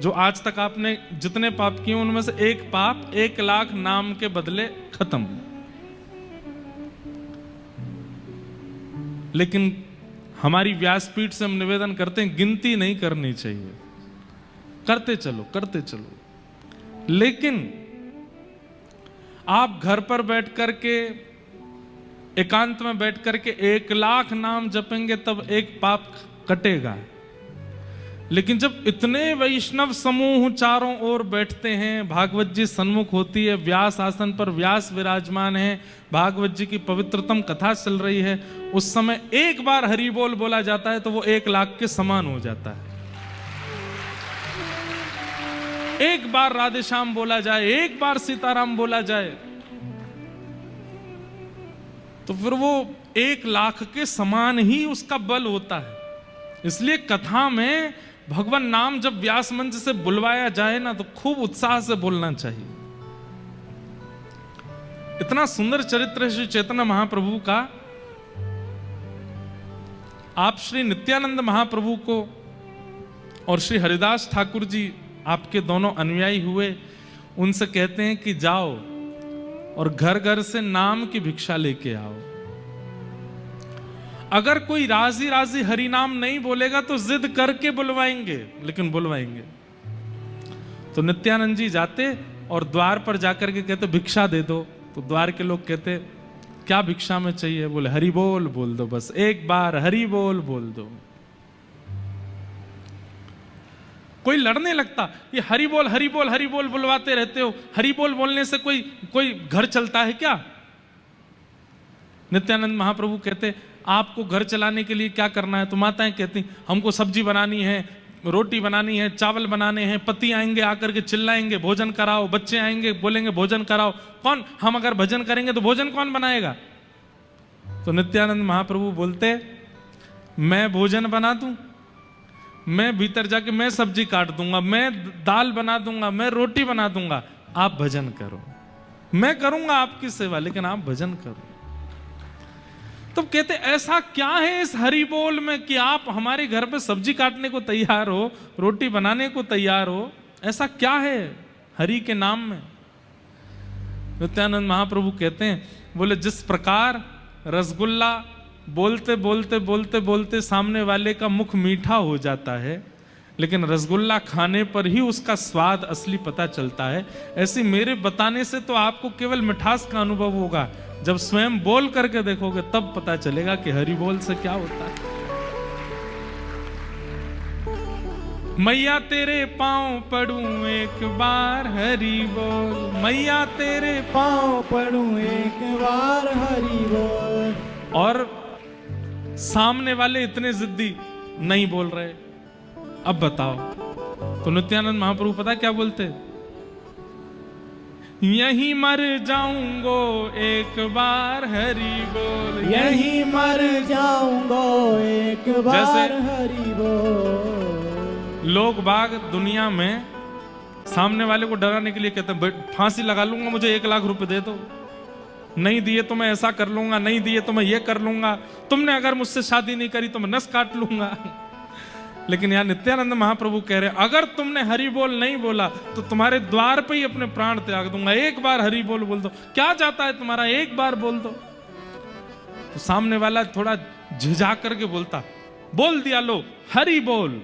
जो आज तक आपने जितने पाप किए उनमें से एक पाप 1,00,000 नाम के बदले खत्म। लेकिन हमारी व्यासपीठ से हम निवेदन करते हैं गिनती नहीं करनी चाहिए, करते चलो करते चलो। लेकिन आप घर पर बैठ करके एकांत में बैठ करके 1,00,000 नाम जपेंगे तब एक पाप कटेगा। लेकिन जब इतने वैष्णव समूह चारों ओर बैठते हैं, भागवत जी सन्मुख होती है, व्यास आसन पर व्यास विराजमान है, भागवत जी की पवित्रतम कथा चल रही है, उस समय एक बार हरि बोल बोला जाता है तो वो 1,00,000 के समान हो जाता है। एक बार राधे श्याम बोला जाए, एक बार सीताराम बोला जाए, तो फिर वो 1,00,000 के समान ही उसका बल होता है। इसलिए कथा में भगवान नाम जब व्यास मंच से बुलवाया जाए ना तो खूब उत्साह से बोलना चाहिए। इतना सुंदर चरित्र है श्री चैतन्य महाप्रभु का। आप श्री नित्यानंद महाप्रभु को और श्री हरिदास ठाकुर जी आपके दोनों अनुयायी हुए, उनसे कहते हैं कि जाओ और घर घर से नाम की भिक्षा लेके आओ। अगर कोई राजी राजी हरि नाम नहीं बोलेगा तो जिद करके बुलवाएंगे, लेकिन बुलवाएंगे। तो नित्यानंद जी जाते और द्वार पर जाकर के कहते भिक्षा दे दो। तो द्वार के लोग कहते क्या भिक्षा में चाहिए? बोले हरि बोल बोल दो, बस एक बार हरि बोल बोल दो। कोई लड़ने लगता, ये हरि बोल बुलवाते रहते हो, हरि बोल बोलने से कोई घर चलता है क्या? नित्यानंद महाप्रभु कहते आपको घर चलाने के लिए क्या करना है? तो माताएं कहती हमको सब्जी बनानी है, रोटी बनानी है, चावल बनाने हैं, पति आएंगे आकर के चिल्लाएंगे भोजन कराओ, बच्चे आएंगे बोलेंगे भोजन कराओ, कौन? हम अगर भजन करेंगे तो भोजन कौन बनाएगा? तो नित्यानंद महाप्रभु बोलते मैं भोजन बना दूं, मैं भीतर जाके मैं सब्जी काट दूंगा, मैं दाल बना दूंगा, मैं रोटी बना दूंगा, आप भजन करो। मैं करूंगा आपकी सेवा, लेकिन आप भजन करो। तो कहते ऐसा क्या है इस हरि बोल में कि आप हमारे घर पे सब्जी काटने को तैयार हो, रोटी बनाने को तैयार हो? ऐसा क्या है हरि के नाम में? नित्यानंद महाप्रभु कहते हैं, बोले जिस प्रकार रसगुल्ला बोलते बोलते बोलते बोलते सामने वाले का मुख मीठा हो जाता है, लेकिन रसगुल्ला खाने पर ही उसका स्वाद असली पता चलता है, ऐसे मेरे बताने से तो आपको केवल मिठास का अनुभव होगा, जब स्वयं बोल करके देखोगे तब पता चलेगा कि हरि बोल से क्या होता है। मैया तेरे पांव पड़ूं एक बार हरि बोल, मैया तेरे पांव पड़ूं एक बार हरि बोल। और सामने वाले इतने जिद्दी नहीं बोल रहे, अब बताओ। तो नित्यानंद महाप्रभु पता क्या बोलते? यहीं मर जाऊंगो एक बार हरि बोल, यहीं मर जाऊंगो एक बार हरि बोल। लोग बाग दुनिया में सामने वाले को डराने के लिए कहते हैं फांसी लगा लूंगा, मुझे 1,00,000 रुपए दे दो, नहीं दिए तो मैं ऐसा कर लूंगा, नहीं दिए तो मैं ये कर लूंगा, तुमने अगर मुझसे शादी नहीं करी तो मैं नस काट लूंगा। लेकिन यहाँ नित्यानंद महाप्रभु कह रहे हैं अगर तुमने हरि बोल नहीं बोला तो तुम्हारे द्वार पे ही अपने प्राण त्याग दूंगा, एक बार हरि बोल बोल दो, क्या जाता है तुम्हारा, एक बार बोल दो। तो सामने वाला थोड़ा झिझा करके बोलता, बोल दिया लो हरि बोल।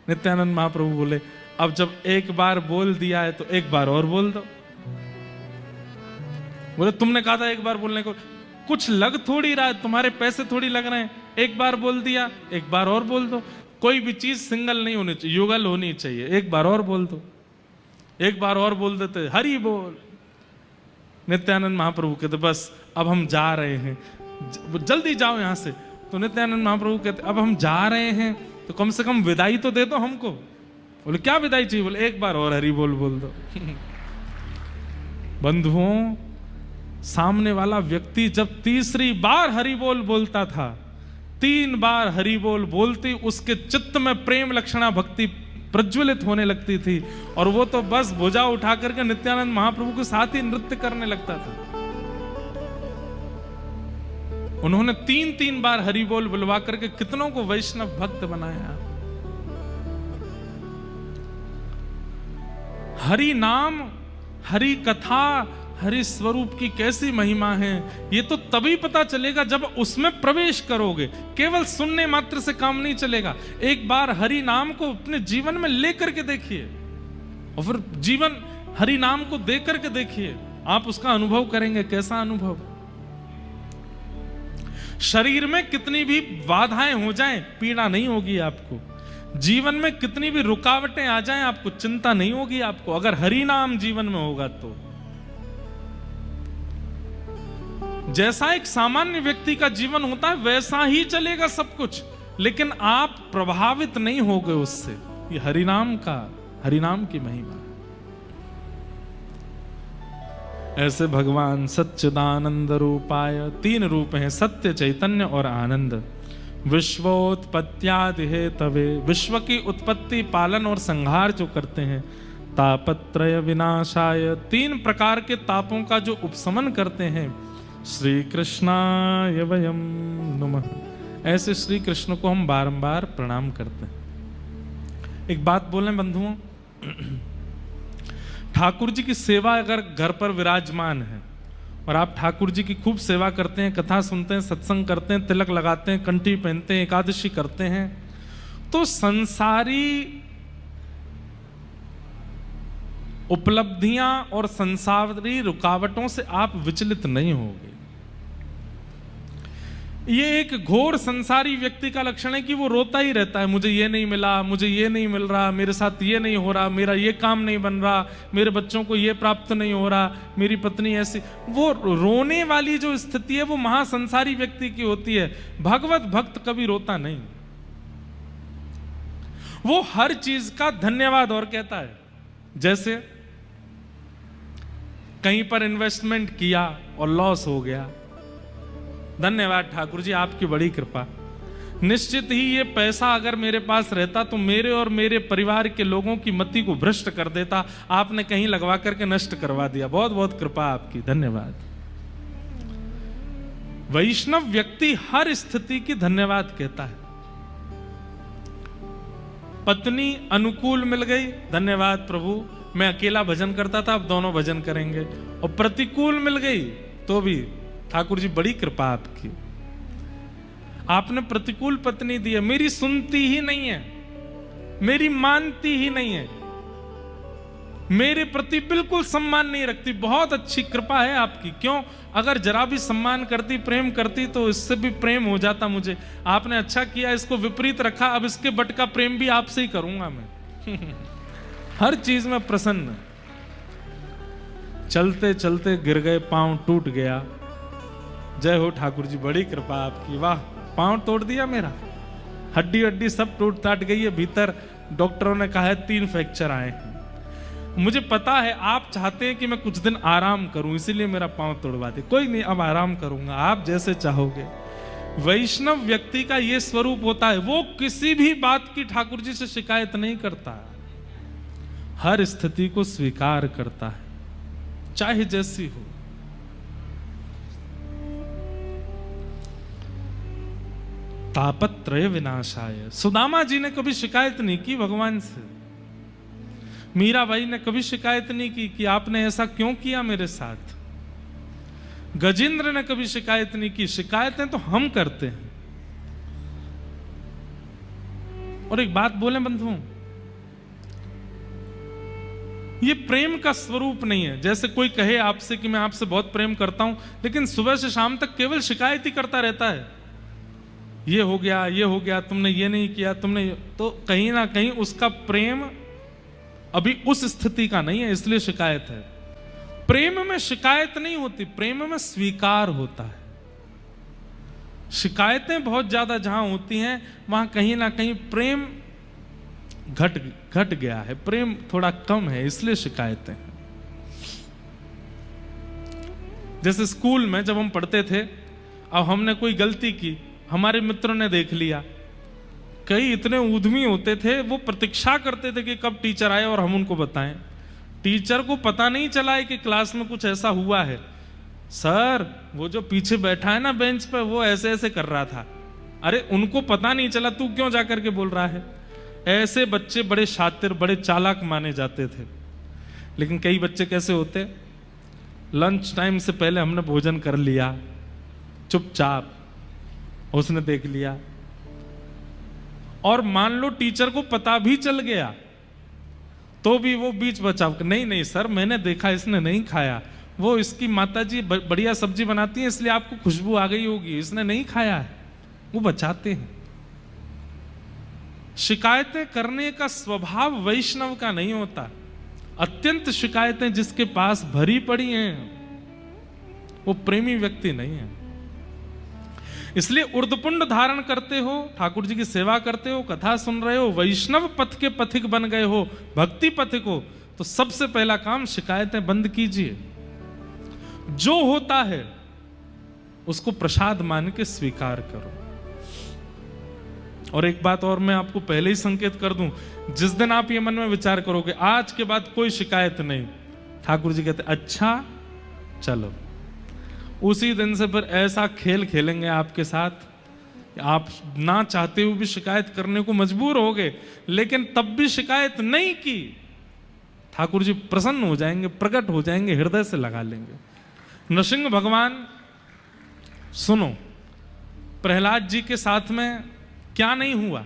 नित्यानंद महाप्रभु बोले अब जब एक बार बोल दिया है तो एक बार और बोल दो। बोले तुमने कहा था एक बार बोलने को, कुछ लग थोड़ी रहा है, तुम्हारे पैसे थोड़ी लग रहे हैं, एक बार बोल दिया एक बार और बोल दो। कोई भी चीज सिंगल नहीं होनी चाहिए, युगल होनी चाहिए, एक बार और बोल दो। एक बार और बोल देते हरि बोल। नित्यानंद महाप्रभु कहते बस अब हम जा रहे हैं, जल्दी जाओ यहां से। तो नित्यानंद महाप्रभु कहते अब हम जा रहे हैं तो कम से कम विदाई तो दे दो हमको। बोले क्या विदाई चाहिए? बोले एक बार और हरि बोल बोल दो। बंधुओं, सामने वाला व्यक्ति जब तीसरी बार हरि बोल बोलता था, 3 बार हरि बोल बोलती उसके चित्त में प्रेम लक्षणा भक्ति प्रज्वलित होने लगती थी और वो तो बस भुजा उठा करके नित्यानंद महाप्रभु के साथ ही नृत्य करने लगता था। उन्होंने 3-3 बार हरि बोल बुलवा करके कितनों को वैष्णव भक्त बनाया। हरि नाम, हरि कथा, हरि स्वरूप की कैसी महिमा है, ये तो तभी पता चलेगा जब उसमें प्रवेश करोगे। केवल सुनने मात्र से काम नहीं चलेगा। एक बार हरि नाम को अपने जीवन में लेकर के देखिए और फिर जीवन हरि नाम को दे करके देखिए, आप उसका अनुभव करेंगे। कैसा अनुभव? शरीर में कितनी भी बाधाएं हो जाएं, पीड़ा नहीं होगी आपको। जीवन में कितनी भी रुकावटें आ जाएं, आपको चिंता नहीं होगी आपको, अगर हरि नाम जीवन में होगा तो। जैसा एक सामान्य व्यक्ति का जीवन होता है वैसा ही चलेगा सब कुछ, लेकिन आप प्रभावित नहीं होगे उससे। ये हरिनाम की महिमा। ऐसे भगवान सच्चिदानंद रूपाय, 3 रूप हैं, सत्य, चैतन्य और आनंद। विश्वोत्पत्त्यादि हेतवे, विश्व की उत्पत्ति, पालन और संहार जो करते हैं। तापत्रय विनाशाय, 3 प्रकार के तापों का जो उपशमन करते हैं। श्री कृष्णाय वयम नमः, ऐसे श्री कृष्ण को हम बारंबार प्रणाम करते हैं। एक बात बोलें बंधुओं, ठाकुर जी की सेवा अगर घर पर विराजमान है और आप ठाकुर जी की खूब सेवा करते हैं, कथा सुनते हैं, सत्संग करते हैं, तिलक लगाते हैं, कंठी पहनते हैं, एकादशी करते हैं, तो संसारी उपलब्धियां और संसारी रुकावटों से आप विचलित नहीं होगे। ये एक घोर संसारी व्यक्ति का लक्षण है कि वो रोता ही रहता है, मुझे ये नहीं मिला, मुझे ये नहीं मिल रहा, मेरे साथ ये नहीं हो रहा, मेरा ये काम नहीं बन रहा, मेरे बच्चों को ये प्राप्त नहीं हो रहा, मेरी पत्नी ऐसी। वो रोने वाली जो स्थिति है वो महासंसारी व्यक्ति की होती है। भगवत भक्त कभी रोता नहीं, वो हर चीज का धन्यवाद और कहता है। जैसे कहीं पर इन्वेस्टमेंट किया और लॉस हो गया, धन्यवाद ठाकुर जी, आपकी बड़ी कृपा। निश्चित ही ये पैसा अगर मेरे पास रहता तो मेरे और मेरे परिवार के लोगों की मति को भ्रष्ट कर देता, आपने कहीं लगवा करके नष्ट करवा दिया, बहुत बहुत कृपा आपकी, धन्यवाद। वैष्णव व्यक्ति हर स्थिति की धन्यवाद कहता है। पत्नी अनुकूल मिल गई, धन्यवाद प्रभु, मैं अकेला भजन करता था, अब दोनों भजन करेंगे। और प्रतिकूल मिल गई तो भी ठाकुर जी बड़ी कृपा आपकी, आपने प्रतिकूल पत्नी दी है, मेरी सुनती ही नहीं है, मेरी मानती ही नहीं है, मेरे प्रति बिल्कुल सम्मान नहीं रखती, बहुत अच्छी कृपा है आपकी। क्यों? अगर जरा भी सम्मान करती, प्रेम करती तो इससे भी प्रेम हो जाता मुझे। आपने अच्छा किया, इसको विपरीत रखा, अब इसके बट का प्रेम भी आपसे ही करूंगा मैं। हर चीज में प्रसन्न। चलते चलते गिर गए, पांव टूट गया, जय हो ठाकुर जी, बड़ी कृपा आपकी, वाह, पांव तोड़ दिया मेरा, हड्डी हड्डी सब टूट टाट गई है भीतर, डॉक्टरों ने कहा है 3 फ्रैक्चर आए हैं। मुझे पता है आप चाहते हैं कि मैं कुछ दिन आराम करूं, इसीलिए मेरा पांव तोड़वा दे। कोई नहीं, अब आराम करूंगा, आप जैसे चाहोगे। वैष्णव व्यक्ति का यह स्वरूप होता है, वो किसी भी बात की ठाकुर जी से शिकायत नहीं करता, हर स्थिति को स्वीकार करता है, चाहे जैसी हो। तापत्रय विनाशाय, सुदामा जी ने कभी शिकायत नहीं की भगवान से, मीराबाई ने कभी शिकायत नहीं की कि आपने ऐसा क्यों किया मेरे साथ, गजेंद्र ने कभी शिकायत नहीं की। शिकायतें तो हम करते हैं। और एक बात बोले बंधुओं, ये प्रेम का स्वरूप नहीं है। जैसे कोई कहे आपसे कि मैं आपसे बहुत प्रेम करता हूं, लेकिन सुबह से शाम तक केवल शिकायत ही करता रहता है, ये हो गया, ये हो गया, तुमने ये नहीं किया, तुमने, तो कहीं ना कहीं उसका प्रेम अभी उस स्थिति का नहीं है, इसलिए शिकायत है। प्रेम में शिकायत नहीं होती, प्रेम में स्वीकार होता है। शिकायतें बहुत ज्यादा जहां होती हैं वहां कहीं ना कहीं प्रेम घट गया है, प्रेम थोड़ा कम है, इसलिए शिकायतें हैं। जैसे स्कूल में जब हम पढ़ते थे, अब हमने कोई गलती की, हमारे मित्रों ने देख लिया, कई इतने उद्यमी होते थे, वो प्रतीक्षा करते थे कि कब टीचर आए और हम उनको बताएं। टीचर को पता नहीं चला है कि क्लास में कुछ ऐसा हुआ है, सर वो जो पीछे बैठा है ना बेंच पे, वो ऐसे ऐसे कर रहा था। अरे उनको पता नहीं चला, तू क्यों जाकर के बोल रहा है? ऐसे बच्चे बड़े शातिर, बड़े चालाक माने जाते थे। लेकिन कई बच्चे कैसे होते, लंच टाइम से पहले हमने भोजन कर लिया, चुपचाप उसने देख लिया, और मान लो टीचर को पता भी चल गया तो भी वो बीच बचाव, नहीं नहीं सर मैंने देखा इसने नहीं खाया, वो इसकी माताजी बढ़िया सब्जी बनाती है इसलिए आपको खुशबू आ गई होगी, इसने नहीं खाया है, वो बचाते हैं। शिकायतें करने का स्वभाव वैष्णव का नहीं होता। अत्यंत शिकायतें जिसके पास भरी पड़ी हैं वो प्रेमी व्यक्ति नहीं है। इसलिए उर्दपुंड धारण करते हो, ठाकुर जी की सेवा करते हो, कथा सुन रहे हो, वैष्णव पथ के पथिक बन गए हो, भक्ति पथिक हो, तो सबसे पहला काम शिकायतें बंद कीजिए। जो होता है उसको प्रसाद मान के स्वीकार करो। और एक बात और मैं आपको पहले ही संकेत कर दूं, जिस दिन आप ये मन में विचार करोगे आज के बाद कोई शिकायत नहीं, ठाकुर जी कहते अच्छा चलो, उसी दिन से फिर ऐसा खेल खेलेंगे आपके साथ, आप ना चाहते हुए भी शिकायत करने को मजबूर हो गए, लेकिन तब भी शिकायत नहीं की, ठाकुर जी प्रसन्न हो जाएंगे, प्रकट हो जाएंगे, हृदय से लगा लेंगे। नृसिंह भगवान, सुनो, प्रहलाद जी के साथ में क्या नहीं हुआ,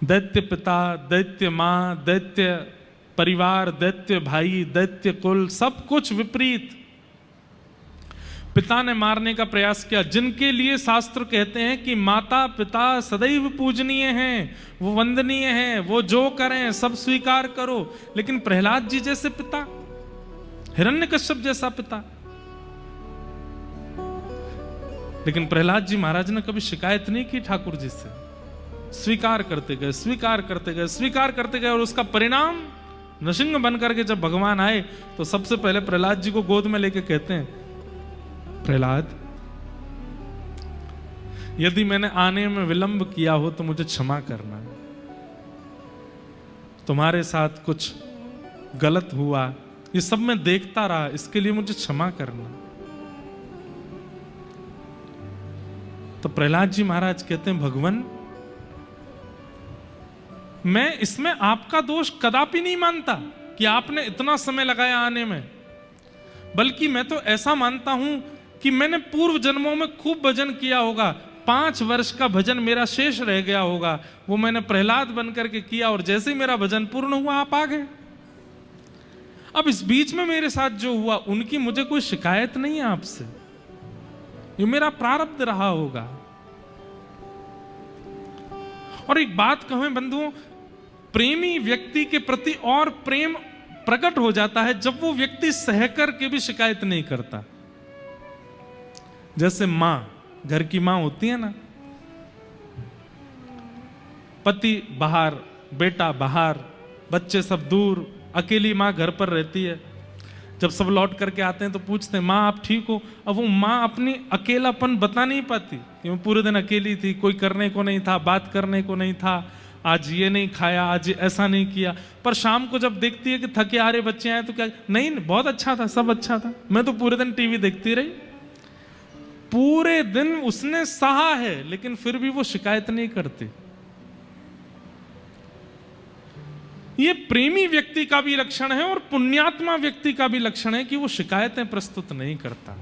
दैत्य पिता, दैत्य मां, दैत्य परिवार, दैत्य भाई, दैत्य कुल, सब कुछ विपरीत। पिता ने मारने का प्रयास किया, जिनके लिए शास्त्र कहते हैं कि माता पिता सदैव पूजनीय हैं, वो वंदनीय हैं, वो जो करें सब स्वीकार करो, लेकिन प्रहलाद जी जैसे पिता, हिरण्यकश्यप जैसा पिता, लेकिन प्रहलाद जी महाराज ने कभी शिकायत नहीं की ठाकुर जी से, स्वीकार करते गए, स्वीकार करते गए, स्वीकार करते गए, और उसका परिणाम नृसिंह बनकर के जब भगवान आए तो सबसे पहले प्रहलाद जी को गोद में लेके कहते हैं, प्रहलाद यदि मैंने आने में विलंब किया हो तो मुझे क्षमा करना, तुम्हारे साथ कुछ गलत हुआ, ये सब मैं देखता रहा, इसके लिए मुझे क्षमा करना। तो प्रहलाद जी महाराज कहते हैं, भगवान मैं इसमें आपका दोष कदापि नहीं मानता कि आपने इतना समय लगाया आने में, बल्कि मैं तो ऐसा मानता हूं कि मैंने पूर्व जन्मों में खूब भजन किया होगा, 5 वर्ष का भजन मेरा शेष रह गया होगा, वो मैंने प्रहलाद बनकर के किया, और जैसे ही मेरा भजन पूर्ण हुआ आप आ गए। अब इस बीच में मेरे साथ जो हुआ उनकी मुझे कोई शिकायत नहीं है आपसे, ये मेरा प्रारब्ध रहा होगा। और एक बात कहें बंधुओं, प्रेमी व्यक्ति के प्रति और प्रेम प्रकट हो जाता है जब वो व्यक्ति सहकर के भी शिकायत नहीं करता। जैसे मां, घर की मां होती है ना, पति बाहर, बेटा बाहर, बच्चे सब दूर, अकेली मां घर पर रहती है। जब सब लौट करके आते हैं तो पूछते हैं, मां आप ठीक हो? अब वो मां अपनी अकेलापन बता नहीं पाती कि मैं पूरे दिन अकेली थी, कोई करने को नहीं था, बात करने को नहीं था, आज ये नहीं खाया, आज ऐसा नहीं किया। पर शाम को जब देखती है कि थके आ रहे बच्चे आए तो क्या, नहीं बहुत अच्छा था, सब अच्छा था, मैं तो पूरे दिन टीवी देखती रही। पूरे दिन उसने सहा है लेकिन फिर भी वो शिकायत नहीं करती। ये प्रेमी व्यक्ति का भी लक्षण है और पुण्यात्मा व्यक्ति का भी लक्षण है कि वो शिकायतें प्रस्तुत नहीं करता।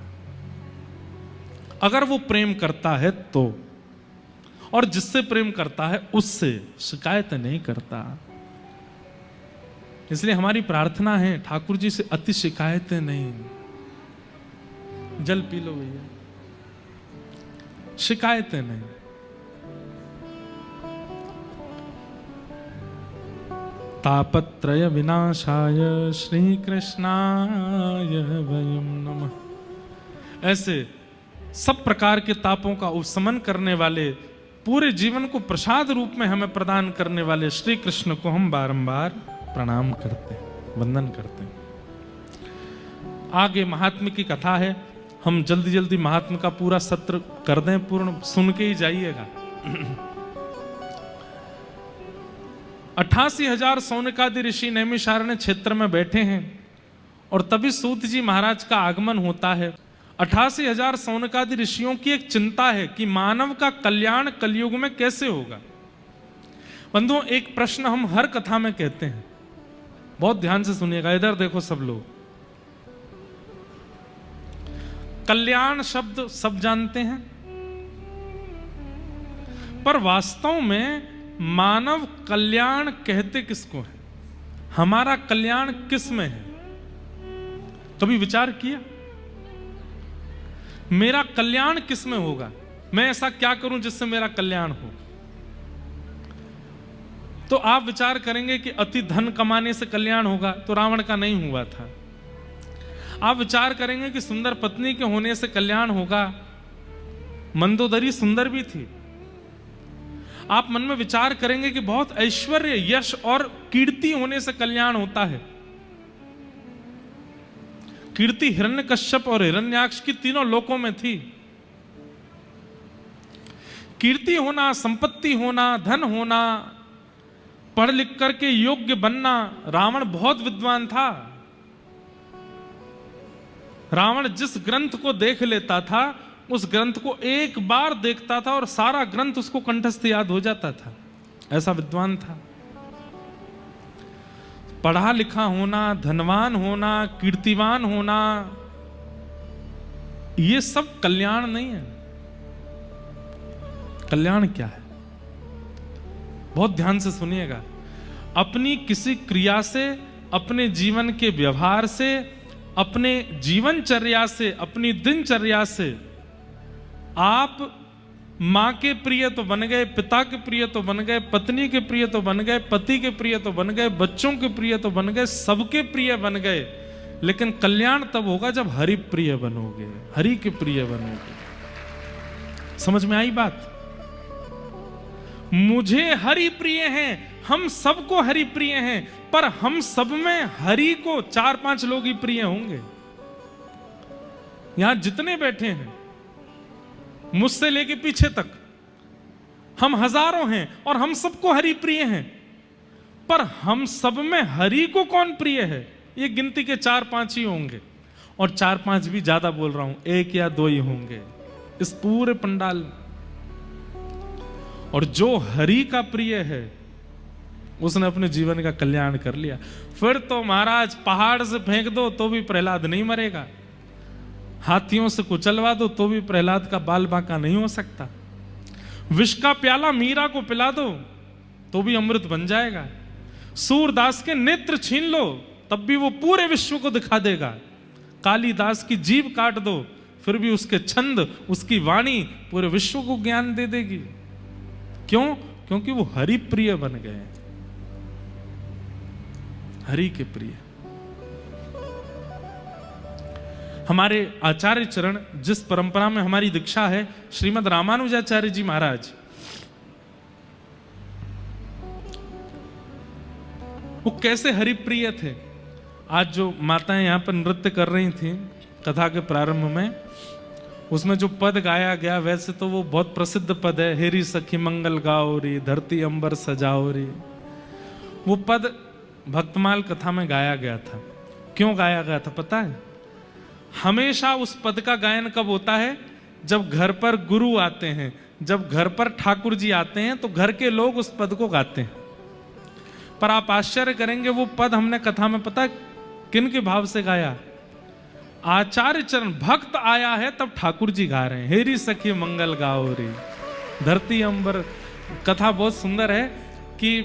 अगर वो प्रेम करता है तो, और जिससे प्रेम करता है उससे शिकायत नहीं करता। इसलिए हमारी प्रार्थना है ठाकुर जी से अति शिकायतें नहीं। जल पी लो भैया, शिकायतें नहीं। तापत्रय विनाशाय श्री कृष्णाय वयं नमः। ऐसे सब प्रकार के तापों का उपशमन करने वाले, पूरे जीवन को प्रसाद रूप में हमें प्रदान करने वाले श्री कृष्ण को हम बारंबार प्रणाम करते हैं, वंदन करते हैं। आगे महात्म्य की कथा है, हम जल्दी जल्दी महात्म्य का पूरा सत्र कर दें पूर्ण, सुन के ही जाइएगा। 88,000 सौनकादि ऋषि नैमिषारण्य क्षेत्र में बैठे हैं और तभी सूत जी महाराज का आगमन होता है। 88,000 सौनकादि ऋषियों की एक चिंता है कि मानव का कल्याण कलयुग में कैसे होगा। बंधुओं, एक प्रश्न हम हर कथा में कहते हैं, बहुत ध्यान से सुनिएगा, इधर देखो सब लोग। कल्याण शब्द सब जानते हैं, पर वास्तव में मानव कल्याण कहते किसको है? हमारा कल्याण किस में है? कभी विचार किया? मेरा कल्याण किस में होगा? मैं ऐसा क्या करूं जिससे मेरा कल्याण हो? तो आप विचार करेंगे कि अति धन कमाने से कल्याण होगा, तो रावण का नहीं हुआ था। आप विचार करेंगे कि सुंदर पत्नी के होने से कल्याण होगा, मंदोदरी सुंदर भी थी। आप मन में विचार करेंगे कि बहुत ऐश्वर्य, यश और कीर्ति होने से कल्याण होता है। कीर्ति हिरण्यकश्यप और हिरण्याक्ष की तीनों लोकों में थी। कीर्ति होना, संपत्ति होना, धन होना, पढ़ लिख करके योग्य बनना। रावण बहुत विद्वान था। रावण जिस ग्रंथ को देख लेता था, उस ग्रंथ को एक बार देखता था और सारा ग्रंथ उसको कंठस्थ याद हो जाता था। ऐसा विद्वान था। पढ़ा लिखा होना, धनवान होना, कीर्तिवान होना, ये सब कल्याण नहीं है। कल्याण क्या है? बहुत ध्यान से सुनिएगा। अपनी किसी क्रिया से, अपने जीवन के व्यवहार से, अपने जीवनचर्या से, अपनी दिनचर्या से आप मां के प्रिय तो बन गए, पिता के प्रिय तो बन गए, पत्नी के प्रिय तो बन गए, पति के प्रिय तो बन गए, बच्चों के प्रिय तो बन गए, सबके प्रिय बन गए। लेकिन कल्याण तब होगा जब हरि प्रिय बनोगे, हरि के प्रिय बनोगे। समझ में आई बात? मुझे हरि प्रिय हैं, हम सबको हरि प्रिय हैं, पर हम सब में हरि को 4-5 लोग ही प्रिय होंगे। यहां जितने बैठे हैं, मुझसे लेके पीछे तक, हम हजारों हैं और हम सबको हरि प्रिय हैं, पर हम सब में हरि को कौन प्रिय है? ये गिनती के 4-5 ही होंगे, और 4-5 भी ज्यादा बोल रहा हूं, 1 या 2 ही होंगे इस पूरे पंडाल में। और जो हरि का प्रिय है, उसने अपने जीवन का कल्याण कर लिया। फिर तो महाराज पहाड़ से फेंक दो तो भी प्रहलाद नहीं मरेगा, हाथियों से कुचलवा दो तो भी प्रहलाद का बाल बांका नहीं हो सकता, विष का प्याला मीरा को पिला दो तो भी अमृत बन जाएगा, सूरदास के नेत्र छीन लो तब भी वो पूरे विश्व को दिखा देगा, कालिदास की जीभ काट दो फिर भी उसके छंद, उसकी वाणी पूरे विश्व को ज्ञान दे देगी। क्यों? क्योंकि वो हरि प्रिय बन गए, हरि के प्रिय। हमारे आचार्य चरण, जिस परंपरा में हमारी दीक्षा है, श्रीमद रामानुजाचार्य जी महाराज, वो कैसे हरि प्रिय थे। आज जो माताएं यहां पर नृत्य कर रही थी कथा के प्रारंभ में, उसमें जो पद गाया गया, वैसे तो वो बहुत प्रसिद्ध पद है, हेरी सखी मंगल गाओ री, धरती अंबर सजाओ री। वो पद भक्तमाल कथा में गाया गया था। क्यों गाया गया था पता है? हमेशा उस पद का गायन कब होता है? जब घर पर गुरु आते हैं, जब घर पर ठाकुर जी आते हैं, तो घर के लोग उस पद को गाते हैं। पर आप आश्चर्य करेंगे, वो पद हमने कथा में पता किन के भाव से गाया? आचार्य चरण, भक्त आया है तब ठाकुर जी गा रहे हैं, हेरी सखी मंगल गाओ रे, धरती अंबर। कथा बहुत सुंदर है कि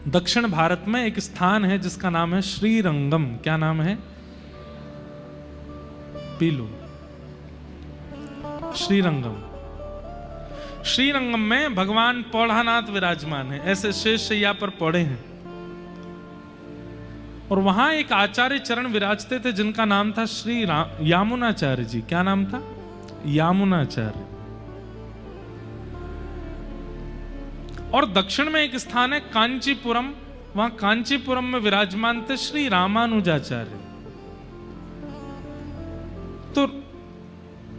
दक्षिण भारत में एक स्थान है जिसका नाम है श्रीरंगम। क्या नाम है? पीलू। श्रीरंगम। श्रीरंगम में भगवान पौढ़ानाथ विराजमान है, ऐसे शेष शैया पर पौड़े हैं। और वहां एक आचार्य चरण विराजते थे जिनका नाम था श्री यामुनाचार्य जी। क्या नाम था? यामुनाचार्य। और दक्षिण में एक स्थान है कांचीपुरम, वहां कांचीपुरम में विराजमान थे श्री रामानुजाचार्य। तो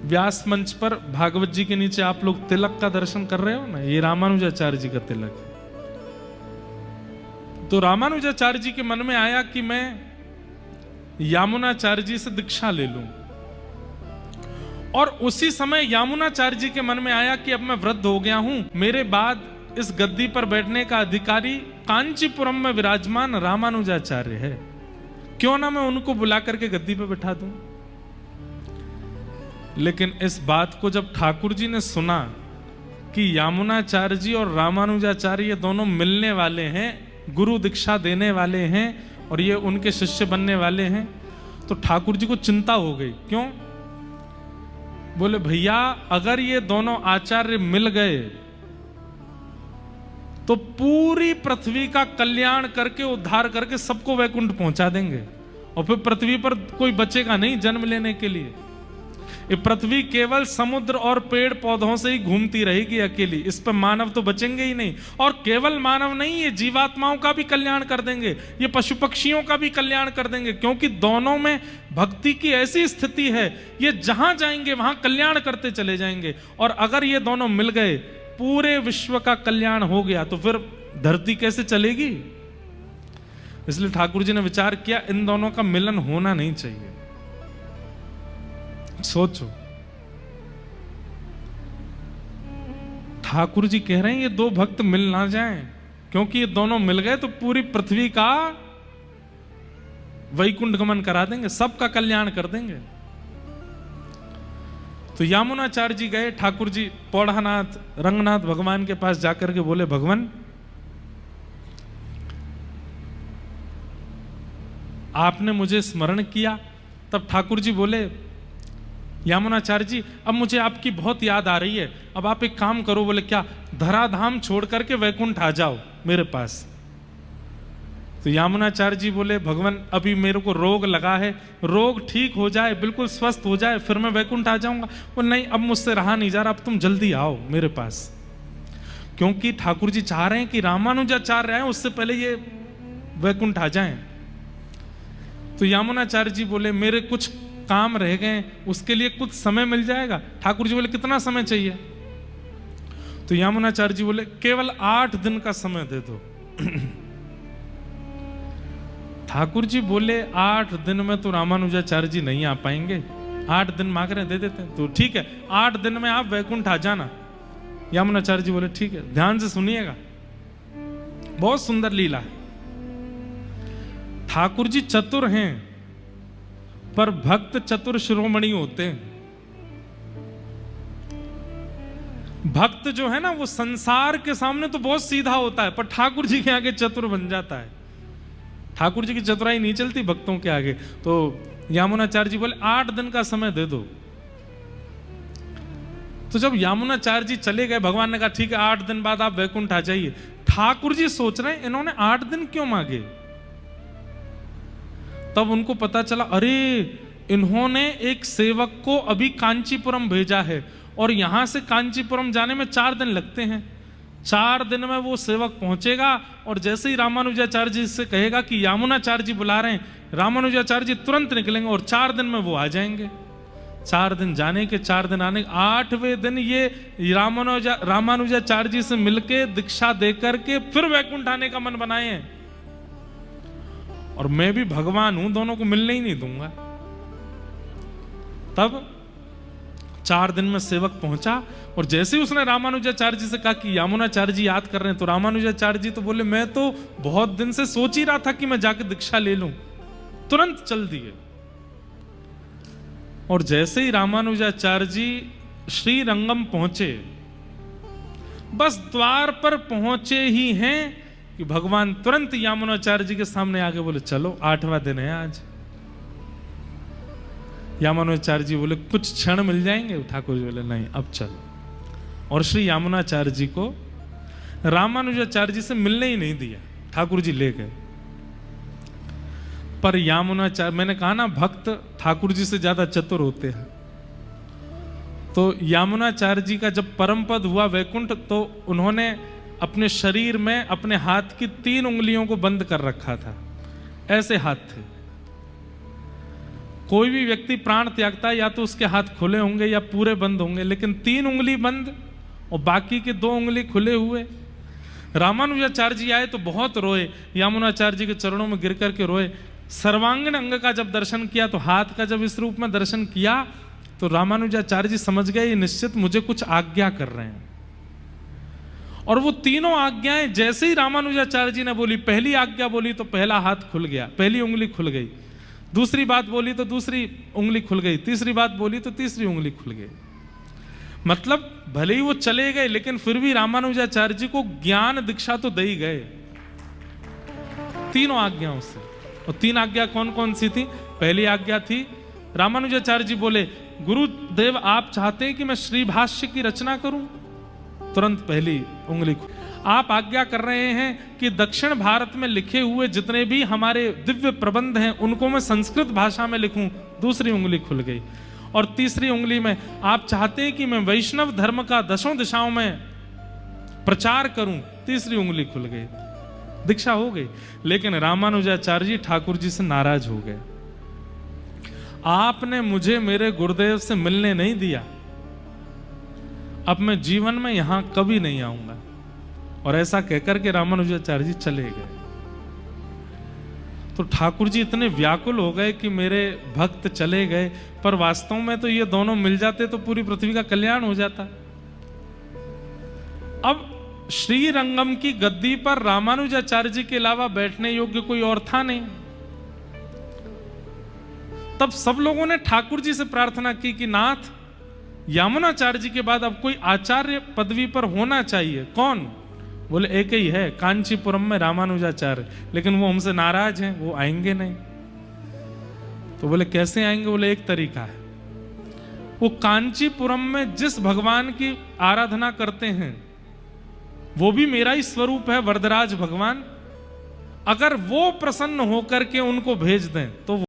व्यास मंच पर भागवत जी के नीचे आप लोग तिलक का दर्शन कर रहे हो ना, ये रामानुजाचार्य जी का तिलक है। तो रामानुजाचार्य जी के मन में आया कि मैं यामुनाचार्य जी से दीक्षा ले लूं। और उसी समय यामुनाचार्य जी के मन में आया कि अब मैं वृद्ध हो गया हूं, मेरे बाद इस गद्दी पर बैठने का अधिकारी कांचीपुरम में विराजमान रामानुजाचार्य है, क्यों ना मैं उनको बुला करके गद्दी पे बिठा दूं। लेकिन इस बात को जब ठाकुर जी ने सुना कि यामुनाचार्य जी और रामानुजाचार्य ये दोनों मिलने वाले हैं, गुरु दीक्षा देने वाले हैं और ये उनके शिष्य बनने वाले हैं, तो ठाकुर जी को चिंता हो गई। क्यों? बोले भैया अगर ये दोनों आचार्य मिल गए तो पूरी पृथ्वी का कल्याण करके उद्धार करके सबको वैकुंठ पहुंचा देंगे और फिर पृथ्वी पर कोई बचेगा नहीं जन्म लेने के लिए। ये पृथ्वी केवल समुद्र और पेड़ पौधों से ही घूमती रहेगी अकेली, इस पर मानव तो बचेंगे ही नहीं। और केवल मानव नहीं, ये जीवात्माओं का भी कल्याण कर देंगे, ये पशु पक्षियों का भी कल्याण कर देंगे, क्योंकि दोनों में भक्ति की ऐसी स्थिति है, ये जहां जाएंगे वहां कल्याण करते चले जाएंगे। और अगर ये दोनों मिल गए, पूरे विश्व का कल्याण हो गया, तो फिर धरती कैसे चलेगी। इसलिए ठाकुर जी ने विचार किया इन दोनों का मिलन होना नहीं चाहिए। सोचो, ठाकुर जी कह रहे हैं ये दो भक्त मिल ना जाएं, क्योंकि ये दोनों मिल गए तो पूरी पृथ्वी का वैकुंठ गमन करा देंगे, सबका कल्याण कर देंगे। तो यामुनाचार्य जी गए, ठाकुर जी पौढ़ानाथ रंगनाथ भगवान के पास जाकर के बोले भगवान आपने मुझे स्मरण किया। तब ठाकुर जी बोले यामुनाचार्य जी अब मुझे आपकी बहुत याद आ रही है, अब आप एक काम करो। बोले क्या? धराधाम छोड़ करके वैकुंठ आ जाओ मेरे पास। तो यामुनाचार्य जी बोले भगवान अभी मेरे को रोग लगा है, रोग ठीक हो जाए, बिल्कुल स्वस्थ हो जाए, फिर मैं वैकुंठ आ जाऊंगा। बोले नहीं अब मुझसे रहा नहीं जा रहा, अब तुम जल्दी आओ मेरे पास। क्योंकि ठाकुर जी चाह रहे हैं कि रामानुजाचार्य आए उससे पहले ये वैकुंठ आ जाएं। तो यामुनाचार्य जी बोले मेरे कुछ काम रह गए, उसके लिए कुछ समय मिल जाएगा। ठाकुर जी बोले कितना समय चाहिए? तो यामुनाचार्य जी बोले केवल 8 दिन का समय दे दो। ठाकुर जी बोले 8 दिन में तो रामानुजाचार्य जी नहीं आ पाएंगे, 8 दिन मांग रहे दे देते हैं। तो ठीक है 8 दिन में आप वैकुंठ आ जाना। यामुनाचार्य जी बोले ठीक है। ध्यान से सुनिएगा, बहुत सुंदर लीला है। ठाकुर जी चतुर हैं पर भक्त चतुर शिरोमणि होते हैं। भक्त जो है ना वो संसार के सामने तो बहुत सीधा होता है, पर ठाकुर जी के आगे चतुर बन जाता है। ठाकुर जी की चतुराई नहीं चलती भक्तों के आगे। तो यामुनाचार्य जी बोले 8 दिन का समय दे दो। तो जब यामुनाचार्य जी चले गए, भगवान ने कहा ठीक है 8 दिन बाद आप वैकुंठ आ जाइए। ठाकुर जी सोच रहे हैं इन्होंने 8 दिन क्यों मांगे। तब उनको पता चला अरे इन्होंने एक सेवक को अभी कांचीपुरम भेजा है और यहां से कांचीपुरम जाने में 4 दिन लगते हैं। 4 दिन में वो सेवक पहुंचेगा और जैसे ही रामानुजाचार्य जी से कहेगा कि यामुनाचार्य जी बुला रहे हैं, रामानुजाचार्य जी तुरंत निकलेंगे और 4 दिन में वो आ जाएंगे। 4 दिन जाने के 4 दिन आने, 8वें दिन ये रामानुजाचार्य जी से मिलके दीक्षा दे करके फिर वैकुंठ आने का मन बनाए हैं। और मैं भी भगवान हूं, दोनों को मिलने ही नहीं दूंगा। तब 4 दिन में सेवक पहुंचा और जैसे ही उसने रामानुजाचार्य जी से कहा कि यामुनाचार्य जी याद कर रहे हैं, तो रामानुजाचार्य जी तो बोले मैं तो बहुत दिन से सोच ही रहा था कि मैं जाके दीक्षा ले लूं, तुरंत चल दिए। और जैसे ही रामानुजाचार्य जी श्रीरंगम पहुंचे, बस द्वार पर पहुंचे ही हैं कि भगवान तुरंत यामुनाचार्य जी के सामने आके बोले चलो 8वां दिन है आज। यामुनाचार्य जी बोले कुछ क्षण मिल जाएंगे। ठाकुर जी बोले नहीं अब चलो। और श्री यामुनाचार्य जी को रामानुजाचार्य जी से मिलने ही नहीं दिया, ठाकुर जी ले गए। पर यामुनाचार्य, मैंने कहा ना भक्त ठाकुर जी से ज्यादा चतुर होते हैं। तो यामुनाचार्य जी का जब परम पद हुआ वैकुंठ, तो उन्होंने अपने शरीर में अपने हाथ की 3 उंगलियों को बंद कर रखा था। ऐसे हाथ थे। कोई भी व्यक्ति प्राण त्यागता है या तो उसके हाथ खुले होंगे या पूरे बंद होंगे, लेकिन 3 उंगली बंद और बाकी के 2 उंगली खुले हुए। रामानुजाचार्य जी आए तो बहुत रोए, यामुनाचार्य जी के चरणों में गिर करके रोए। सर्वांगीण अंग का जब दर्शन किया, तो हाथ का जब इस रूप में दर्शन किया, तो रामानुजाचार्य जी समझ गए ये निश्चित मुझे कुछ आज्ञा कर रहे हैं। और वो तीनों आज्ञाएं जैसे ही रामानुजाचार्य जी ने बोली, पहली आज्ञा बोली तो पहला हाथ खुल गया, पहली उंगली खुल गई, दूसरी बात बोली तो दूसरी उंगली खुल गई, तीसरी बात बोली तो तीसरी उंगली खुल गई। मतलब भले ही वो चले गए लेकिन फिर भी रामानुजाचार्य जी को ज्ञान दीक्षा तो दे ही गए तीनों आज्ञाओं से। और तीन आज्ञा कौन कौन सी थी? पहली आज्ञा थी, रामानुजाचार्य जी बोले, गुरुदेव आप चाहते हैं कि मैं श्री भाष्य की रचना करूं? तुरंत पहली उंगली। आप आज्ञा कर रहे हैं कि दक्षिण भारत में लिखे हुए जितने भी हमारे दिव्य प्रबंध हैं उनको मैं संस्कृत भाषा में लिखूं? दूसरी उंगली खुल गई। और तीसरी उंगली में आप चाहते हैं कि मैं वैष्णव धर्म का दशों दिशाओं में प्रचार करूं? तीसरी उंगली खुल गई, दीक्षा हो गई। लेकिन रामानुजाचार्य जी ठाकुर जी से नाराज हो गए। आपने मुझे मेरे गुरुदेव से मिलने नहीं दिया, अब मैं जीवन में यहां कभी नहीं आऊंगा। और ऐसा कहकर के रामानुजाचार्य जी चले गए। तो ठाकुर जी इतने व्याकुल हो गए कि मेरे भक्त चले गए, पर वास्तव में तो ये दोनों मिल जाते तो पूरी पृथ्वी का कल्याण हो जाता। अब श्री रंगम की गद्दी पर रामानुजाचार्य जी के अलावा बैठने योग्य कोई और था नहीं। तब सब लोगों ने ठाकुर जी से प्रार्थना की कि नाथ, यामुनाचार्य जी के बाद अब कोई आचार्य पदवी पर होना चाहिए। कौन? बोले एक ही है, कांचीपुरम में रामानुजाचार्य, लेकिन वो हमसे नाराज हैं, वो आएंगे नहीं। तो बोले कैसे आएंगे? बोले एक तरीका है, वो कांचीपुरम में जिस भगवान की आराधना करते हैं वो भी मेरा ही स्वरूप है, वरदराज भगवान। अगर वो प्रसन्न होकर के उनको भेज दें तो